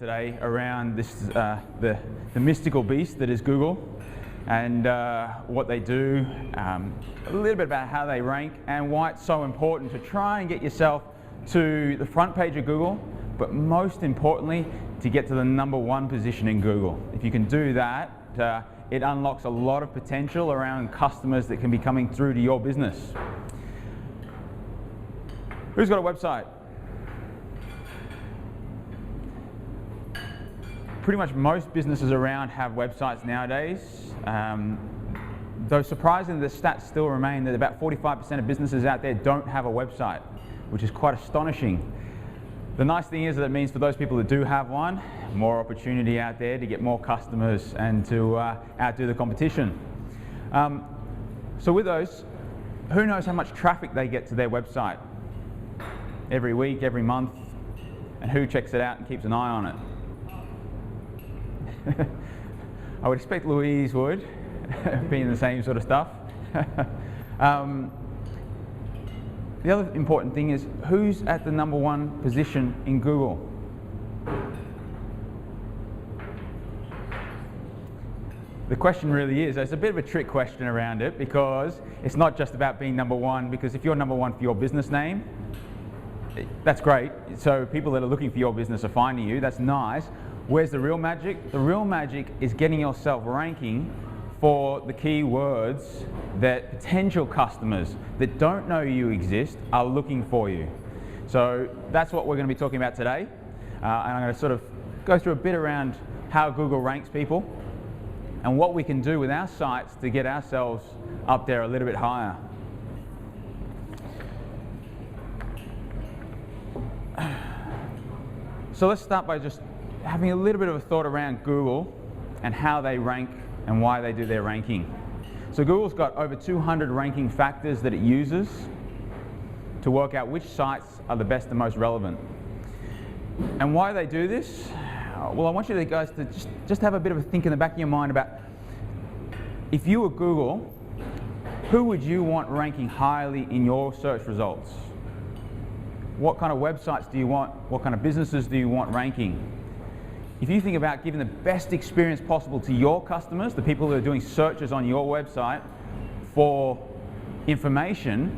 today around this, the mystical beast that is Google, and what they do, a little bit about how they rank and why it's so important to try and get yourself to the front page of Google, but most importantly, to get to the #1 position in Google. If you can do that, it unlocks a lot of potential around customers that can be coming through to your business. Who's got a website? Pretty much most businesses around have websites nowadays. Though surprisingly, the stats still remain that about 45% of businesses out there don't have a website, which is quite astonishing. The nice thing is that it means for those people that do have one, more opportunity out there to get more customers and to outdo the competition. So with those, who knows how much traffic they get to their website every week, every month, and who checks it out and keeps an eye on it? I would expect Louise would, being the same sort of stuff. The other important thing is, who's at the #1 position in Google? The question really is, it's a bit of a trick question around it, because it's not just about being #1, because if you're #1 for your business name, that's great. So people that are looking for your business are finding you, that's nice. Where's the real magic? The real magic is getting yourself ranking for the keywords that potential customers that don't know you exist are looking for you. So that's what we're going to be talking about today. And I'm going to sort of go through a bit around how Google ranks people and what we can do with our sites to get ourselves up there a little bit higher. So let's start by just having a little bit of a thought around Google and how they rank and why they do their ranking. So Google's got over 200 ranking factors that it uses to work out which sites are the best and most relevant. And why they do this? Well, I want you guys to just have a bit of a think in the back of your mind about, if you were Google, who would you want ranking highly in your search results? What kind of websites do you want? What kind of businesses do you want ranking? If you think about giving the best experience possible to your customers, the people that are doing searches on your website for information,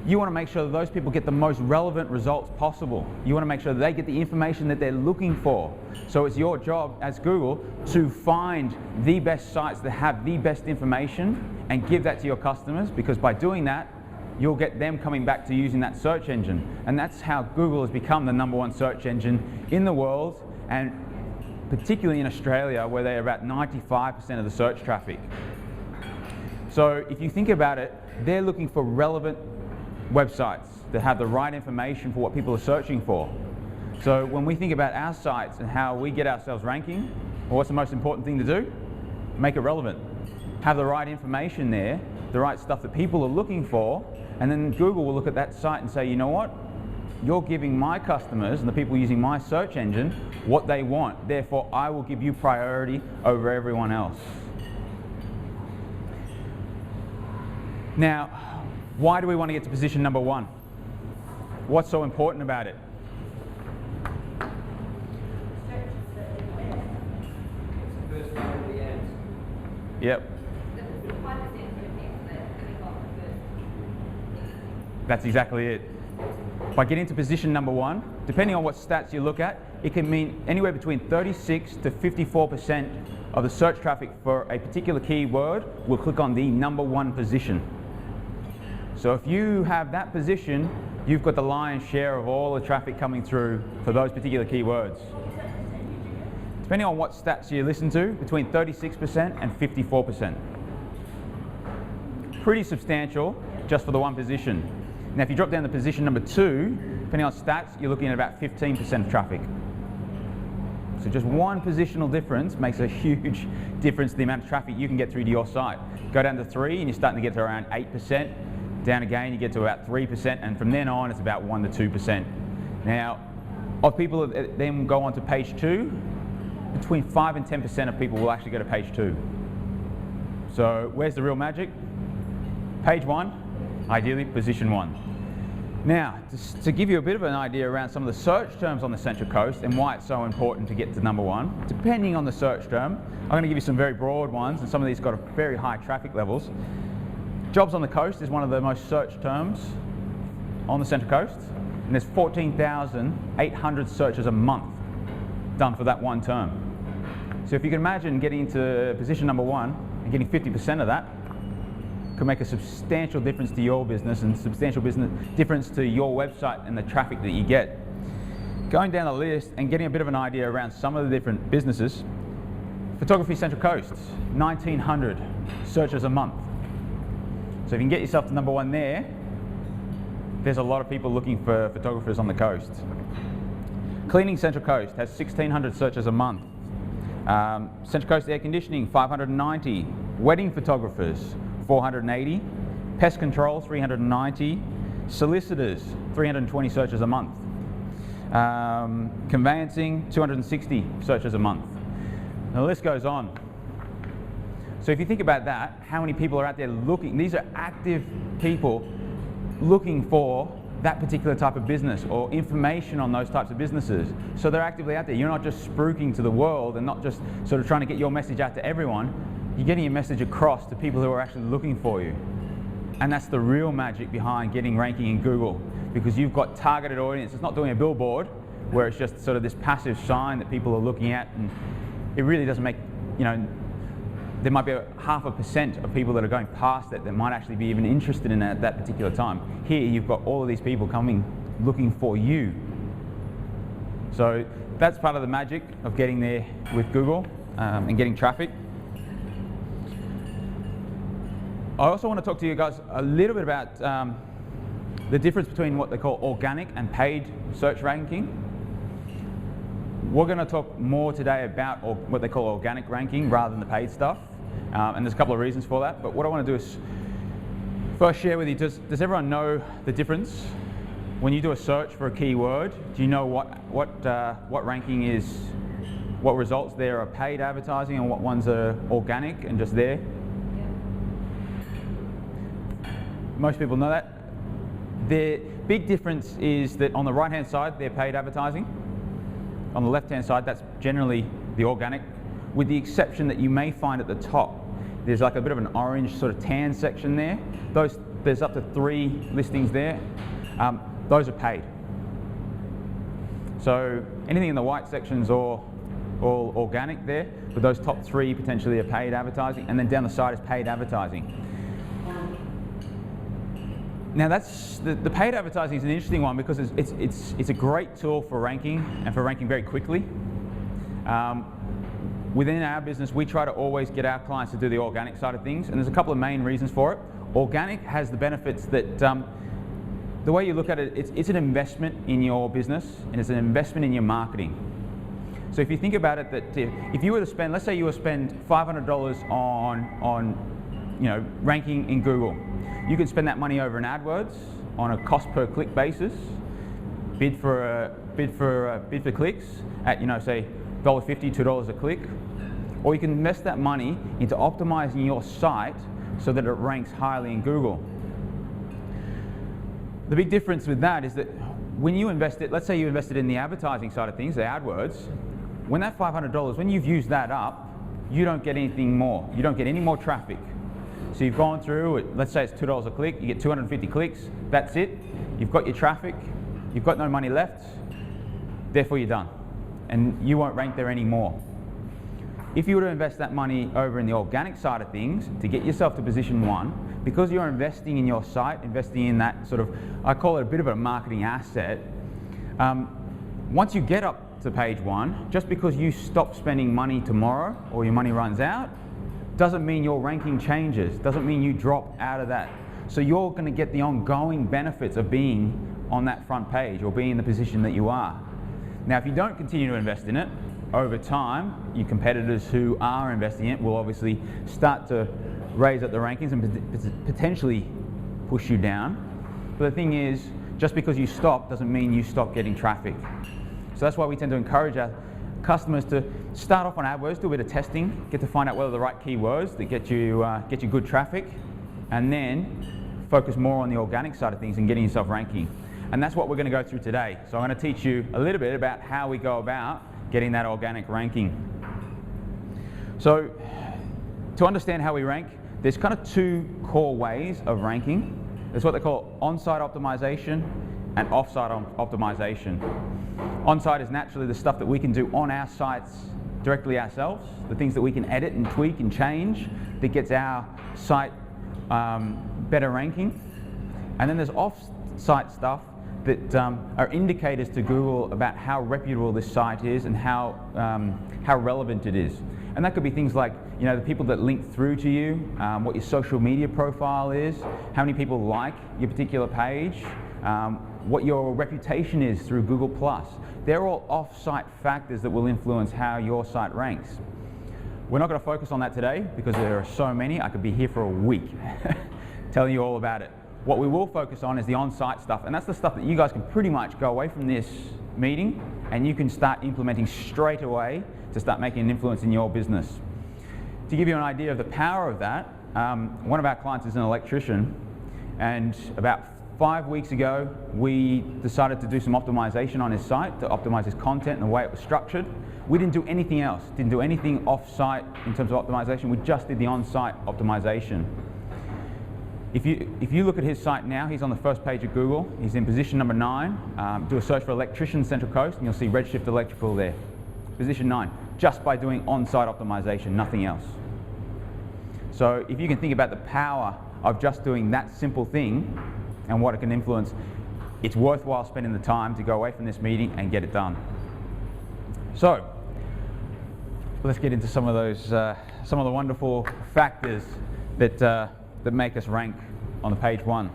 you want to make sure that those people get the most relevant results possible. You want to make sure that they get the information that they're looking for. So it's your job as Google to find the best sites that have the best information and give that to your customers, because by doing that, you'll get them coming back to using that search engine. And that's how Google has become the #1 search engine in the world, and particularly in Australia, where they're about 95% of the search traffic. So if you think about it, they're looking for relevant websites that have the right information for what people are searching for. So when we think about our sites and how we get ourselves ranking, well, what's the most important thing to do? Make it relevant. Have the right information there, the right stuff that people are looking for, and then Google will look at that site and say, you know what? You're giving my customers and the people using my search engine what they want. Therefore, I will give you priority over everyone else. Now, why do we want to get to position #1? What's so important about it? Yep. That's exactly it. By getting to position #1, depending on what stats you look at, it can mean anywhere between 36 to 54% of the search traffic for a particular keyword will click on the #1 position. So if you have that position, you've got the lion's share of all the traffic coming through for those particular keywords. Depending on what stats you listen to, between 36% and 54%. Pretty substantial just for the one position. Now if you drop down to position #2, depending on stats, you're looking at about 15% of traffic. So just one positional difference makes a huge difference to the amount of traffic you can get through to your site. Go down to 3 and you're starting to get to around 8%. Down again, you get to about 3%, and from then on, it's about 1 to 2%. Now, of people that then go on to page 2, between 5 and 10% of people will actually go to page 2. So where's the real magic? Page 1, ideally position 1. Now, to give you a bit of an idea around some of the search terms on the Central Coast and why it's so important to get to number one, depending on the search term, I'm going to give you some very broad ones, and some of these got very high traffic levels. Jobs on the coast is one of the most searched terms on the Central Coast, and there's 14,800 searches a month done for that one term. So if you can imagine getting into position number one and getting 50% of that, could make a substantial difference to your business and substantial business difference to your website and the traffic that you get. Going down the list and getting a bit of an idea around some of the different businesses. Photography Central Coast, 1,900 searches a month. So if you can get yourself to number one there, there's a lot of people looking for photographers on the coast. Cleaning Central Coast has 1,600 searches a month. Central Coast Air Conditioning, 590. Wedding photographers, 480. Pest control, 390. Solicitors, 320 searches a month. Conveyancing, 260 searches a month. And the list goes on. So if you think about that, how many people are out there looking? These are active people looking for that particular type of business or information on those types of businesses. So they're actively out there. You're not just spruiking to the world and not just sort of trying to get your message out to everyone. You're getting your message across to people who are actually looking for you. And that's the real magic behind getting ranking in Google, because you've got targeted audience. It's not doing a billboard where it's just sort of this passive sign that people are looking at, and it really doesn't make, there might be 0.5% of people that are going past it that might actually be even interested in it at that particular time. Here you've got all of these people coming looking for you. So that's part of the magic of getting there with Google and getting traffic. I also want to talk to you guys a little bit about the difference between what they call organic and paid search ranking. We're going to talk more today about what they call organic ranking rather than the paid stuff. And there's a couple of reasons for that. But what I want to do is first share with you, does everyone know the difference? When you do a search for a keyword, do you know what ranking is, what results there are paid advertising and what ones are organic and just there? Most people know that. The big difference is that on the right-hand side, they're paid advertising. On the left-hand side, that's generally the organic, with the exception that you may find at the top, there's like a bit of an orange sort of tan section there. There's up to 3 listings there. Those are paid. So anything in the white section's all organic there, but those top 3 potentially are paid advertising, and then down the side is paid advertising. Now that's the paid advertising is an interesting one because it's a great tool for ranking and for ranking very quickly. Within our business, we try to always get our clients to do the organic side of things, and there's a couple of main reasons for it. Organic has the benefits that the way you look at it, it's an investment in your business and it's an investment in your marketing. So if you think about it, that if you were to spend, let's say you were to spend $500 on ranking in Google. You can spend that money over in AdWords on a cost per click basis, bid for clicks at say $1.50, $2 a click, or you can invest that money into optimizing your site so that it ranks highly in Google. The big difference with that is that when you invest it, let's say you invested in the advertising side of things, the AdWords, when that $500, when you've used that up, you don't get anything more. You don't get any more traffic. So you've gone through, let's say it's $2 a click, you get 250 clicks, that's it. You've got your traffic, you've got no money left, therefore you're done. And you won't rank there anymore. If you were to invest that money over in the organic side of things to get yourself to position 1, because you're investing in your site, investing in that sort of, I call it a bit of a marketing asset, once you get up to page 1, just because you stop spending money tomorrow or your money runs out, doesn't mean your ranking changes, doesn't mean you drop out of that. So you're going to get the ongoing benefits of being on that front page or being in the position that you are. Now, if you don't continue to invest in it, over time, your competitors who are investing in it will obviously start to raise up the rankings and potentially push you down. But the thing is, just because you stop doesn't mean you stop getting traffic. So that's why we tend to encourage our customers to start off on AdWords, do a bit of testing, get to find out what are the right keywords that get you good traffic, and then focus more on the organic side of things and getting yourself ranking. And that's what we're going to go through today. So I'm going to teach you a little bit about how we go about getting that organic ranking. So to understand how we rank, there's kind of two core ways of ranking. There's what they call on-site optimization and off-site optimization. On-site is naturally the stuff that we can do on our sites directly ourselves, the things that we can edit and tweak and change that gets our site better ranking. And then there's off-site stuff that are indicators to Google about how reputable this site is and how relevant it is. And that could be things like, you know, the people that link through to you, what your social media profile is, how many people like your particular page, what your reputation is through Google+. They're all off-site factors that will influence how your site ranks. We're not going to focus on that today because there are so many. I could be here for a week telling you all about it. What we will focus on is the on-site stuff, and that's the stuff that you guys can pretty much go away from this meeting and you can start implementing straight away to start making an influence in your business. To give you an idea of the power of that, one of our clients is an electrician, and about 5 weeks ago we decided to do some optimization on his site to optimize his content and the way it was structured. We didn't do anything else, didn't do anything off-site in terms of optimization, we just did the on-site optimization. If you look at his site now, he's on the first page of Google, he's in position number 9, do a search for electrician Central Coast and you'll see Redshift Electrical there. Position 9, just by doing on-site optimization, nothing else. So if you can think about the power of just doing that simple thing and what it can influence, it's worthwhile spending the time to go away from this meeting and get it done. So let's get into some of the wonderful factors that make us rank on the page 1.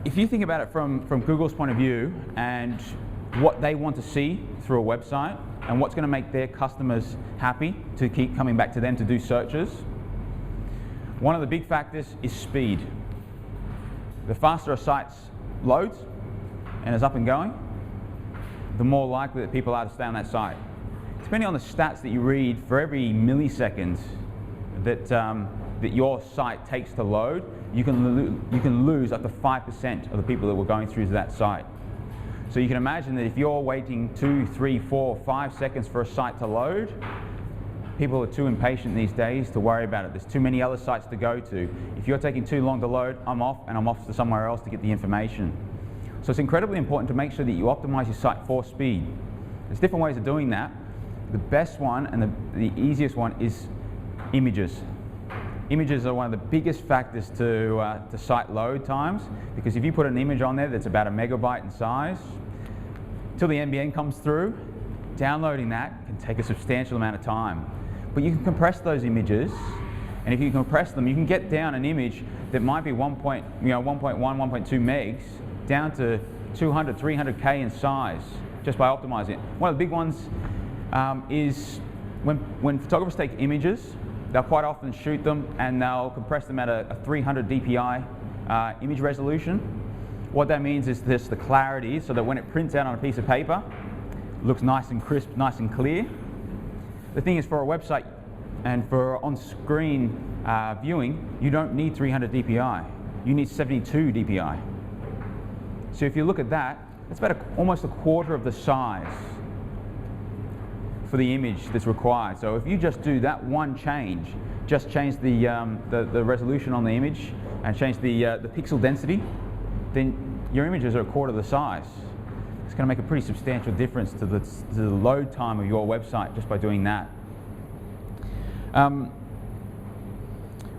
If you think about it from Google's point of view and what they want to see through a website and what's going to make their customers happy to keep coming back to them to do searches, one of the big factors is speed. The faster a site loads and is up and going, the more likely that people are to stay on that site. Depending on the stats that you read, for every millisecond that your site takes to load, you can lose up to 5% of the people that were going through to that site. So you can imagine that if you're waiting 2, 3, 4, 5 seconds for a site to load, people are too impatient these days to worry about it. There's too many other sites to go to. If you're taking too long to load, I'm off to somewhere else to get the information. So it's incredibly important to make sure that you optimize your site for speed. There's different ways of doing that. The best one and the easiest one is images. Images are one of the biggest factors to site load times, because if you put an image on there that's about 1 megabyte in size, till the NBN comes through, downloading that can take a substantial amount of time. But you can compress those images, and if you compress them, you can get down an image that might be 1.1, 1.2 megs down to 200, 300K in size just by optimizing it. One of the big ones is when photographers take images, they'll quite often shoot them and they'll compress them at a 300 dpi image resolution. What that means is this, the clarity, so that when it prints out on a piece of paper, it looks nice and crisp, nice and clear. The thing is, for a website and for on-screen viewing, you don't need 300 dpi. You need 72 dpi. So if you look at that, it's about almost a quarter of the size for the image that's required. So if you just do that one change, just change the resolution on the image and change the pixel density, then your images are a quarter the size. It's going to make a pretty substantial difference to the load time of your website just by doing that.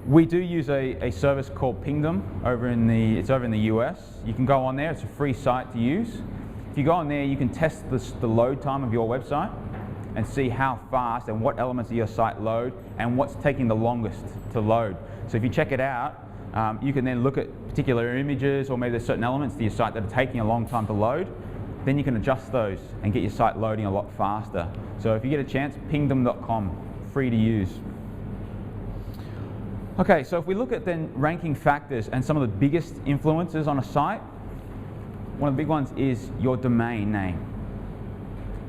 We do use a service called Pingdom it's over in the US. You can go on there, it's a free site to use. If you go on there, you can test the load time of your website and see how fast and what elements of your site load and what's taking the longest to load. So if you check it out, you can then look at particular images, or maybe there's certain elements to your site that are taking a long time to load. Then you can adjust those and get your site loading a lot faster. So if you get a chance, pingdom.com, free to use. Okay, so if we look at then ranking factors and some of the biggest influences on a site, one of the big ones is your domain name.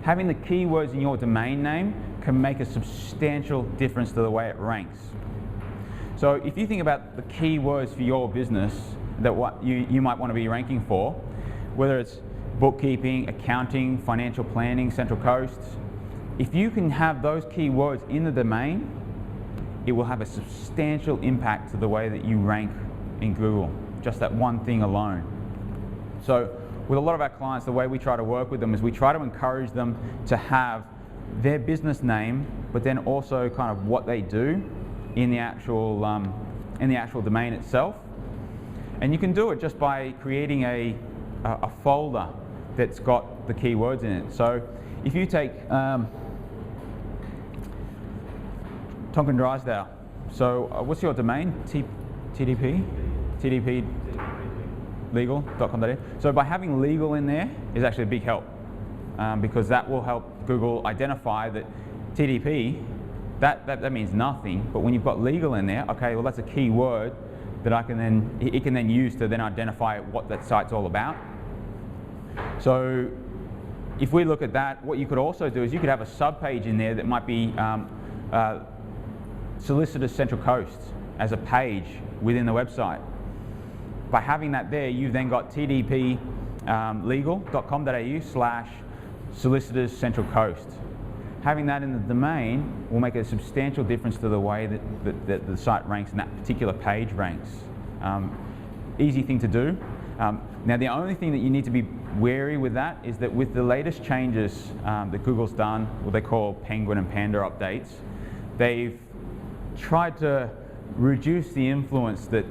Having the keywords in your domain name can make a substantial difference to the way it ranks. So if you think about the keywords for your business, that what you might want to be ranking for, whether it's bookkeeping, accounting, financial planning, Central Coast, if you can have those keywords in the domain, it will have a substantial impact to the way that you rank in Google, just that one thing alone. So with a lot of our clients, the way we try to work with them is we try to encourage them to have their business name, but then also kind of what they do in the actual domain itself. And you can do it just by creating a folder that's got the keywords in it. So if you take Tonkin Drysdale, so what's your domain? TDP? TDP legal.com.au. So by having legal in there is actually a big help, because that will help Google identify that TDP, that means nothing, but when you've got legal in there, okay, well that's a key word that it can then use to then identify what that site's all about. So if we look at that, what you could also do is you could have a sub-page in there that might be Solicitors Central Coast as a page within the website. By having that there, you've then got tdp legal.com.au/Solicitors Central Coast. Having that in the domain will make a substantial difference to the way that the site ranks and that particular page ranks. Easy thing to do. Now the only thing that you need to be wary with that is that with the latest changes that Google's done, what they call Penguin and Panda updates, they've tried to reduce the influence that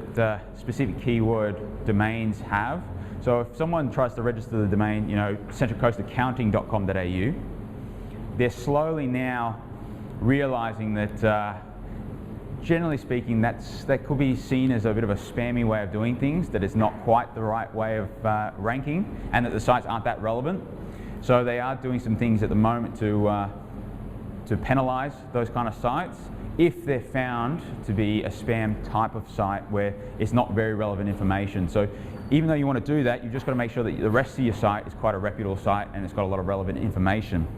specific keyword domains have. So if someone tries to register the domain, centralcoastaccounting.com.au, they're slowly now realizing that generally speaking, that could be seen as a bit of a spammy way of doing things, that is not quite the right way of ranking, and that the sites aren't that relevant. So they are doing some things at the moment to penalize those kind of sites if they're found to be a spam type of site where it's not very relevant information. So even though you want to do that, you've just got to make sure that the rest of your site is quite a reputable site and it's got a lot of relevant information.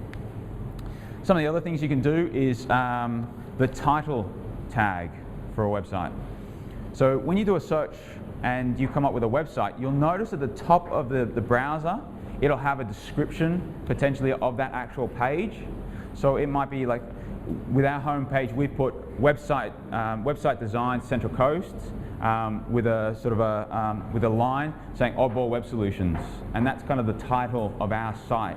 Some of the other things you can do is the title tag for a website. So when you do a search and you come up with a website, you'll notice at the top of the browser, it'll have a description potentially of that actual page. So it might be like, with our home page, we put website design Central Coast with a sort of with a line saying Oddball Web Solutions, and that's kind of the title of our site.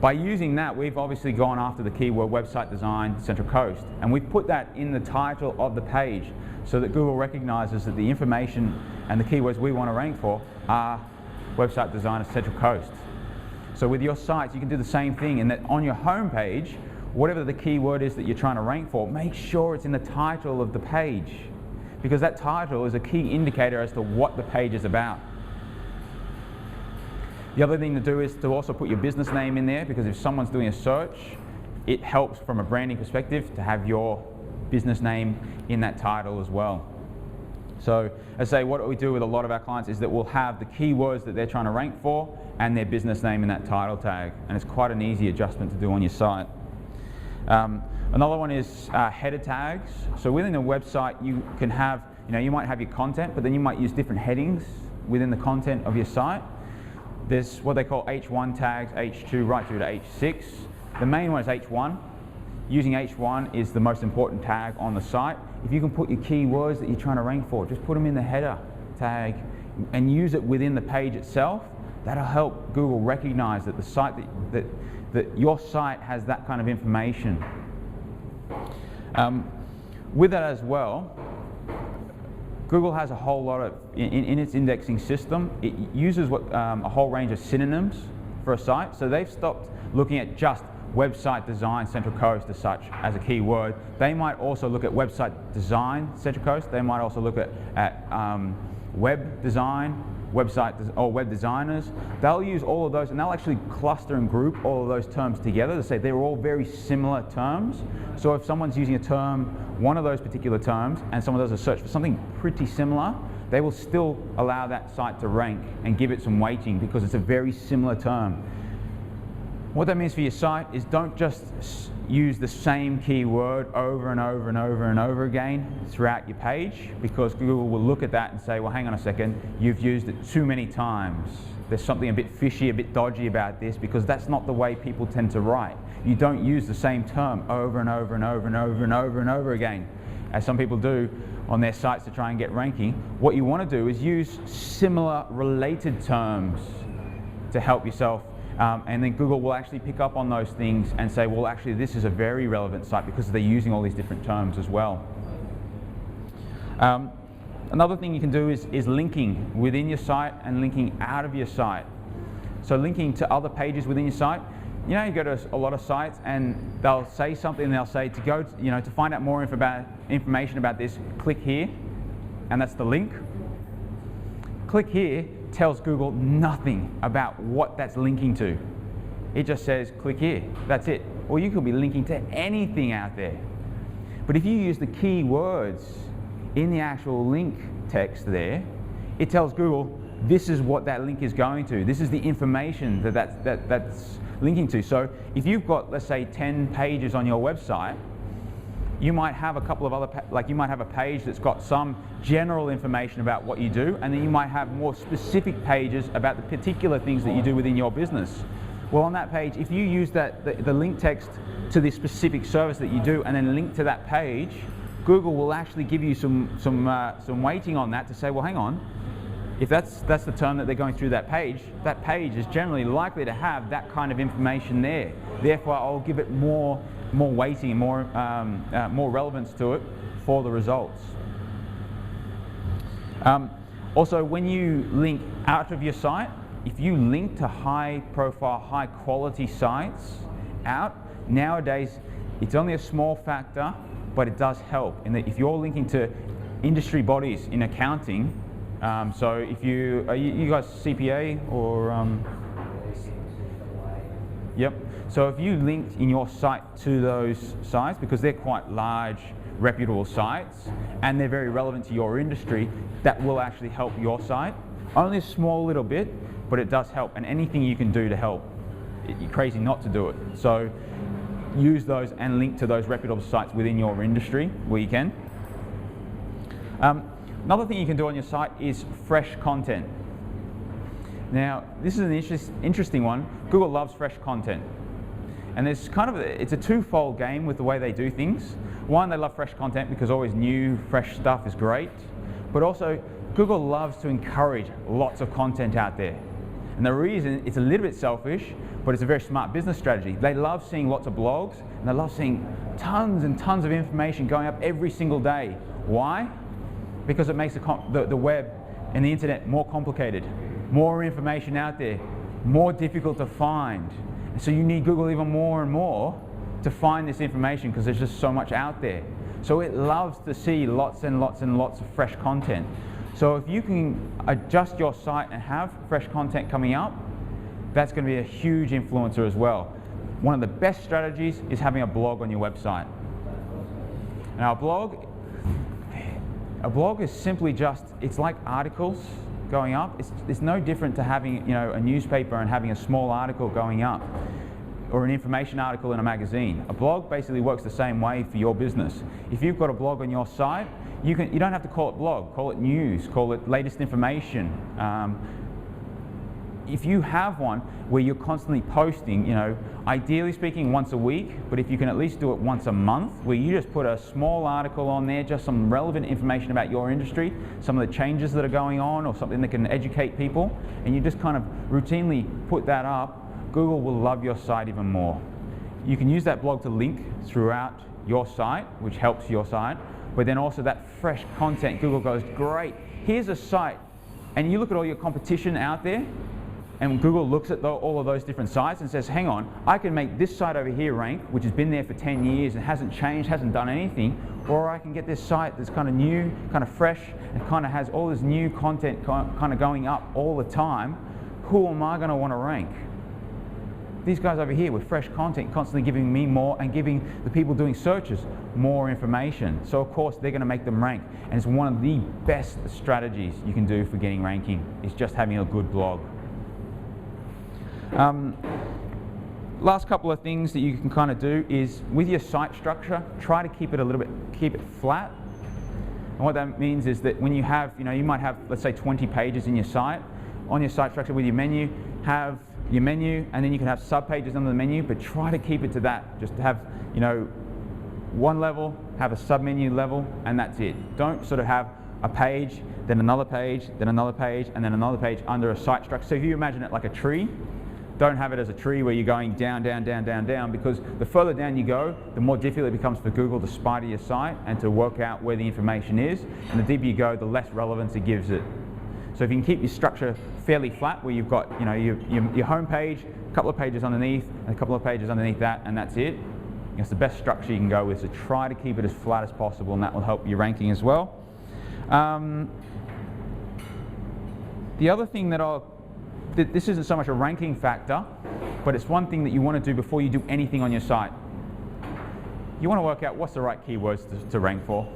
By using that, we've obviously gone after the keyword website design Central Coast, and we've put that in the title of the page so that Google recognizes that the information and the keywords we want to rank for are website design Central Coast. So with your sites, you can do the same thing, in that on your home page, whatever the keyword is that you're trying to rank for, make sure it's in the title of the page, because that title is a key indicator as to what the page is about. The other thing to do is to also put your business name in there, because if someone's doing a search, it helps from a branding perspective to have your business name in that title as well. So as I say, what we do with a lot of our clients is that we'll have the keywords that they're trying to rank for and their business name in that title tag, and it's quite an easy adjustment to do on your site. Another one is header tags. So within a website, you can have, you might have your content, but then you might use different headings within the content of your site. There's what they call H1 tags, H2 right through to H6. The main one is H1. Using H1 is the most important tag on the site. If you can put your keywords that you're trying to rank for, just put them in the header tag and use it within the page itself. That'll help Google recognize that the site that your site has that kind of information. With that as well, Google has a whole lot of, in its indexing system, it uses a whole range of synonyms for a site. So they've stopped looking at just website design Central Coast as such as a keyword. They might also look at website design Central Coast. They might also look at web design, or web designers. They'll use all of those, and they'll actually cluster and group all of those terms together to say they're all very similar terms. So if someone's using a term, one of those particular terms, and someone does a search for something pretty similar, they will still allow that site to rank and give it some weighting because it's a very similar term. What that means for your site is don't just use the same keyword over and over and over and over again throughout your page, because Google will look at that and say, well, hang on a second, you've used it too many times. There's something a bit fishy, a bit dodgy about this, because that's not the way people tend to write. You don't use the same term over and over and over and over and over and over again, as some people do on their sites to try and get ranking. What you want to do is use similar related terms to help yourself, and then Google will actually pick up on those things and say, well, actually this is a very relevant site because they're using all these different terms as well. Another thing you can do is linking within your site and linking out of your site. So linking to other pages within your site. You know, you go to a lot of sites and they'll say something, and they'll say to go, to find out more information about this, click here, and that's the link. Click here tells Google nothing about what that's linking to. It just says click here, that's it. Or you could be linking to anything out there. But if you use the keywords in the actual link text there, it tells Google this is what that link is going to. This is the information that's linking to. So if you've got, let's say, 10 pages on your website, you might have a couple of other, you might have a page that's got some general information about what you do, and then you might have more specific pages about the particular things that you do within your business. Well, on that page, if you use the link text to the specific service that you do and then link to that page, Google will actually give you some weighting on that to say, well, hang on, if that's the term that they're going through that page is generally likely to have that kind of information there. Therefore, I'll give it more weighting, more relevance to it for the results. Also, when you link out of your site, if you link to high-profile, high-quality sites out, nowadays it's only a small factor, but it does help. In that if you're linking to industry bodies in accounting, so if you guys CPA or yep. So if you linked in your site to those sites, because they're quite large, reputable sites, and they're very relevant to your industry, that will actually help your site. Only a small little bit, but it does help, and anything you can do to help, you're crazy not to do it. So use those and link to those reputable sites within your industry where you can. Another thing you can do on your site is fresh content. Now, this is an interesting one. Google loves fresh content. And there's it's a twofold game with the way they do things. One, they love fresh content because always new, fresh stuff is great. But also, Google loves to encourage lots of content out there. And the reason, it's a little bit selfish, but it's a very smart business strategy. They love seeing lots of blogs, and they love seeing tons and tons of information going up every single day. Why? Because it makes the web and the internet more complicated, more information out there, more difficult to find. And so you need Google even more and more to find this information because there's just so much out there. So it loves to see lots and lots and lots of fresh content. So if you can adjust your site and have fresh content coming up, that's going to be a huge influencer as well. One of the best strategies is having a blog on your website. Now a blog is simply just, it's like articles going up. It's no different to having a newspaper and having a small article going up, or an information article in a magazine. A blog basically works the same way for your business. If you've got a blog on your site, you don't have to call it blog, call it news, call it latest information. If you have one where you're constantly posting, ideally speaking once a week, but if you can at least do it once a month, where you just put a small article on there, just some relevant information about your industry, some of the changes that are going on, or something that can educate people, and you just kind of routinely put that up, Google will love your site even more. You can use that blog to link throughout your site, which helps your site, but then also that fresh content, Google goes, great, here's a site, and you look at all your competition out there, and Google looks at all of those different sites and says, hang on, I can make this site over here rank, which has been there for 10 years and hasn't changed, hasn't done anything, or I can get this site that's kind of new, kind of fresh, and kind of has all this new content kind of going up all the time. Who am I going to want to rank? These guys over here with fresh content, constantly giving me more and giving the people doing searches more information. So of course they're going to make them rank, and it's one of the best strategies you can do for getting ranking, is just having a good blog. last couple of things that you can kind of do is with your site structure, try to keep it flat. And what that means is that when you have, you might have, let's say 20 pages in your site. On your site structure with your menu, have your menu, and then you can have sub-pages under the menu, but try to keep it to that. Just to have, one level, have a sub-menu level, and that's it. Don't sort of have a page, then another page, then another page, and then another page under a site structure. So if you imagine it like a tree, don't have it as a tree where you're going down, down, down, down, down, because the further down you go, the more difficult it becomes for Google to spider your site and to work out where the information is. And the deeper you go, the less relevance it gives it. So if you can keep your structure fairly flat, where you've got your home page, a couple of pages underneath, and a couple of pages underneath that, and that's it. It's the best structure you can go with. So try to keep it as flat as possible, and that will help your ranking as well. The other thing this isn't so much a ranking factor, but it's one thing that you want to do before you do anything on your site. You want to work out what's the right keywords to rank for.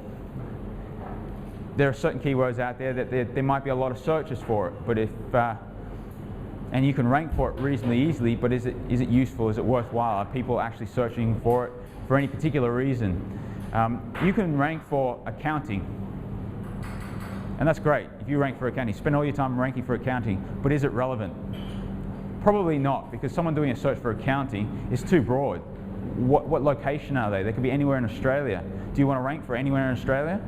There are certain keywords out there that there might be a lot of searches for it, but and you can rank for it reasonably easily, but is it useful? Is it worthwhile? Are people actually searching for it for any particular reason? You can rank for accounting, and that's great. If you rank for accounting, spend all your time ranking for accounting, but is it relevant? Probably not, because someone doing a search for accounting is too broad. What location are they? They could be anywhere in Australia. Do you want to rank for anywhere in Australia?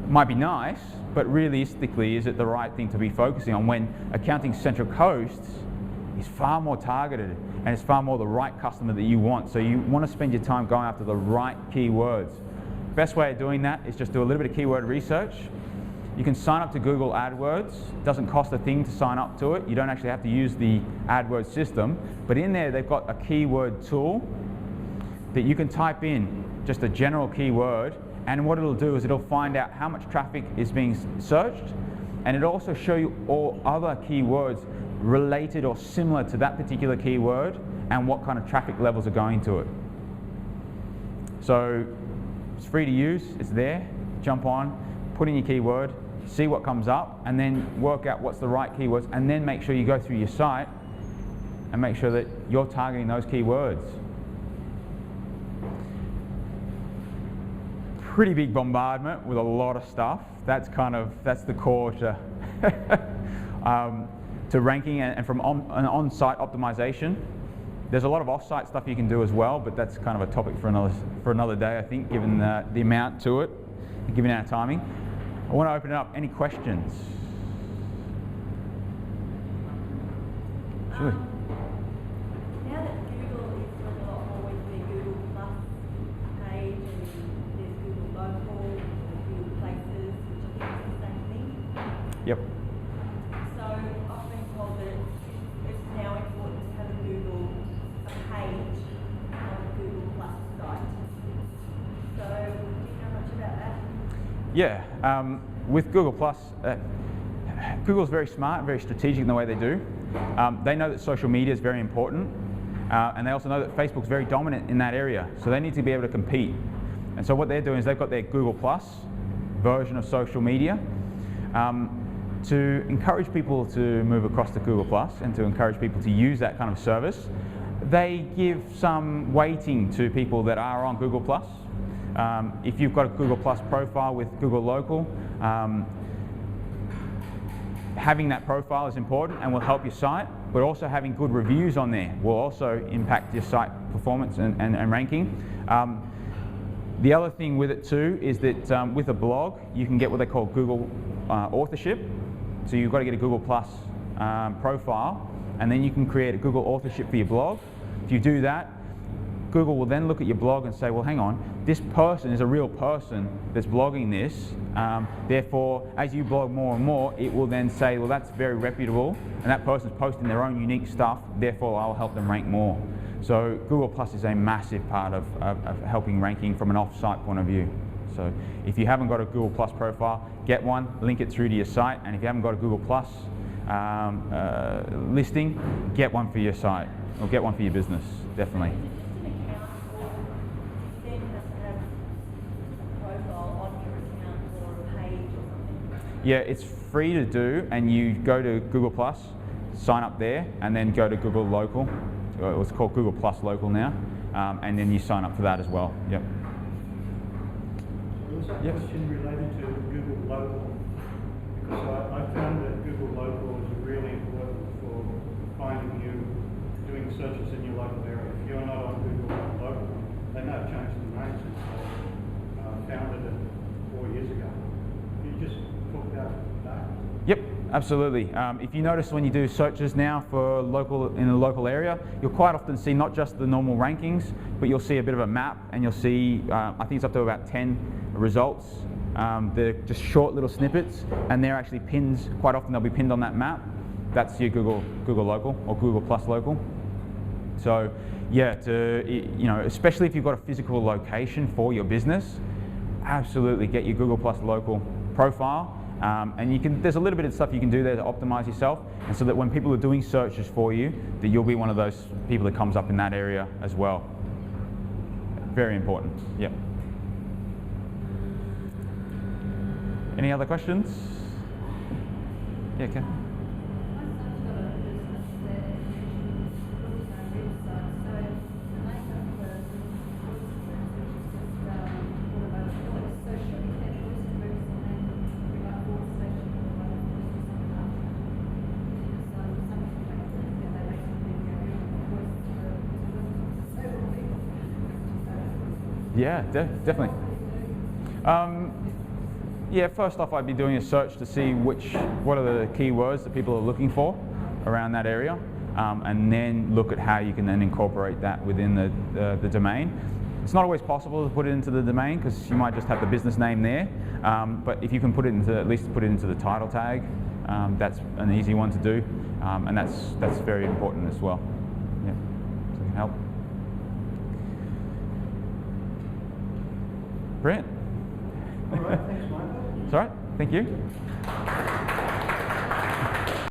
It might be nice, but realistically, is it the right thing to be focusing on when accounting Central Coast is far more targeted and it's far more the right customer that you want? So you want to spend your time going after the right keywords. Best way of doing that is just do a little bit of keyword research. You can sign up to Google AdWords. It doesn't cost a thing to sign up to it. You don't actually have to use the AdWords system, but in there they've got a keyword tool that you can type in just a general keyword, and what it'll do is it'll find out how much traffic is being searched, and it'll also show you all other keywords related or similar to that particular keyword and what kind of traffic levels are going to it. So it's free to use, it's there, jump on, put in your keyword, see what comes up, and then work out what's the right keywords, and then make sure you go through your site and make sure that you're targeting those keywords. Pretty big bombardment with a lot of stuff. That's the core to to ranking, and from an on-site optimization. There's a lot of off-site stuff you can do as well, but that's kind of a topic for another day, I think, given the amount to it, given our timing. I want to open it up. Any questions? Sure. Now that Google is doing a lot more with the Google Plus page, and there's Google Local, there's Google Places, which I think is the same thing. Yep. So I've been told that it's now important to have a page on the Google Plus site. So do you know much about that? Yeah, with Google Plus, Google's very smart, very strategic in the way they do. They know that social media is very important, and they also know that Facebook's very dominant in that area, so they need to be able to compete. And so what they're doing is they've got their Google Plus version of social media to encourage people to move across to Google Plus and to encourage people to use that kind of service. They give some weighting to people that are on Google Plus. If you've got a Google Plus profile with Google Local, having that profile is important and will help your site, but also having good reviews on there will also impact your site performance and ranking. The other thing with it too is that with a blog, you can get what they call Google authorship. So you've got to get a Google Plus profile, and then you can create a Google authorship for your blog. If you do that, Google will then look at your blog and say, well, hang on, this person is a real person that's blogging this. Therefore, as you blog more and more, it will then say, well, that's very reputable, and that person's posting their own unique stuff, therefore I'll help them rank more. So Google Plus is a massive part of helping ranking from an off-site point of view. So if you haven't got a Google Plus profile, get one, link it through to your site, and if you haven't got a Google Plus listing, get one for your site, or get one for your business, definitely. Yeah, it's free to do, and you go to Google Plus, sign up there, and then go to Google Local. it's called Google Plus Local now, and then you sign up for that as well. Yep. There was a Yes. question related to Google Local, because I found that Google Local is really important for finding you, doing searches in your local area. If you're not on Google Local, they may have changed the name since they founded it 4 years ago. Can you just talk about that? Yep, absolutely. If you notice when you do searches now for local in a local area, you'll quite often see not just the normal rankings, but you'll see a bit of a map, and you'll see I think it's up to about 10 results. They're just short little snippets, and they're actually pins. Quite often they'll be pinned on that map. That's your Google Local or Google Plus Local. So yeah, especially if you've got a physical location for your business, absolutely get your Google Plus Local profile. And there's a little bit of stuff you can do there to optimize yourself, and so that when people are doing searches for you, that you'll be one of those people that comes up in that area as well. Very important. Yep. Any other questions? Yeah, Ken. Yeah, definitely. Yeah, first off, I'd be doing a search to see what are the keywords that people are looking for around that area, and then look at how you can then incorporate that within the domain. It's not always possible to put it into the domain because you might just have the business name there, but if you can at least put it into the title tag, that's an easy one to do, and that's very important as well. Yeah, so it can help. Brilliant. All right, thanks, Michael. It's all right. Thank you.